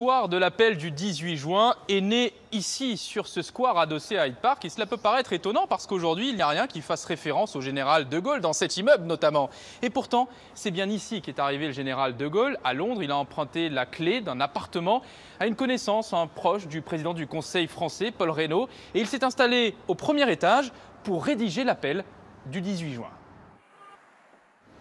L'histoire de l'appel du 18 juin est née ici, sur ce square adossé à Hyde Park. Et cela peut paraître étonnant parce qu'aujourd'hui, il n'y a rien qui fasse référence au général de Gaulle, dans cet immeuble notamment. Et pourtant, c'est bien ici qu'est arrivé le général de Gaulle. À Londres, il a emprunté la clé d'un appartement à une connaissance, un proche du président du Conseil français, Paul Reynaud. Et il s'est installé au premier étage pour rédiger l'appel du 18 juin.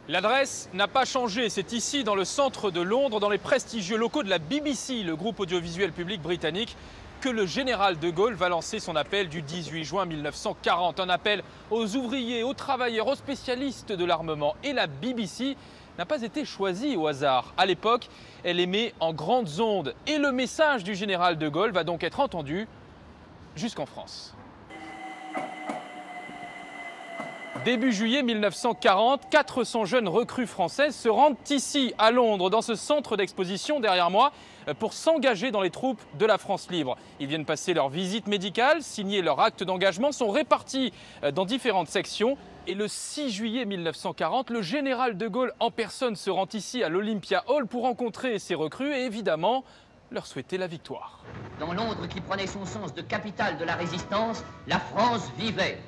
L'adresse n'a pas changé, c'est ici dans le centre de Londres, dans les prestigieux locaux de la BBC, le groupe audiovisuel public britannique, que le général de Gaulle va lancer son appel du 18 juin 1940. Un appel aux ouvriers, aux travailleurs, aux spécialistes de l'armement. Et la BBC n'a pas été choisie au hasard. À l'époque, elle émet en grandes ondes. Et le message du général de Gaulle va donc être entendu jusqu'en France. Début juillet 1940, 400 jeunes recrues françaises se rendent ici, à Londres, dans ce centre d'exposition derrière moi, pour s'engager dans les troupes de la France libre. Ils viennent passer leur visite médicale, signer leur acte d'engagement, sont répartis dans différentes sections. Et le 6 juillet 1940, le général de Gaulle en personne se rend ici à l'Olympia Hall pour rencontrer ces recrues et évidemment leur souhaiter la victoire. Dans Londres qui prenait son sens de capitale de la résistance, la France vivait.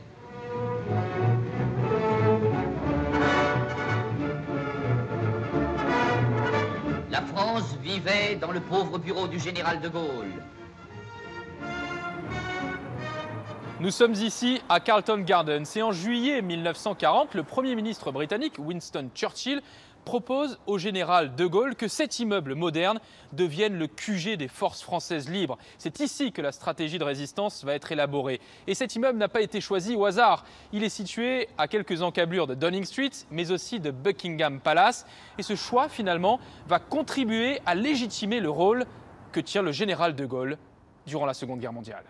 La France vivait dans le pauvre bureau du général de Gaulle. Nous sommes ici à Carlton Gardens et en juillet 1940, le Premier ministre britannique Winston Churchill propose au général de Gaulle que cet immeuble moderne devienne le QG des forces françaises libres. C'est ici que la stratégie de résistance va être élaborée. Et cet immeuble n'a pas été choisi au hasard. Il est situé à quelques encablures de Downing Street, mais aussi de Buckingham Palace. Et ce choix, finalement, va contribuer à légitimer le rôle que tient le général de Gaulle durant la Seconde Guerre mondiale.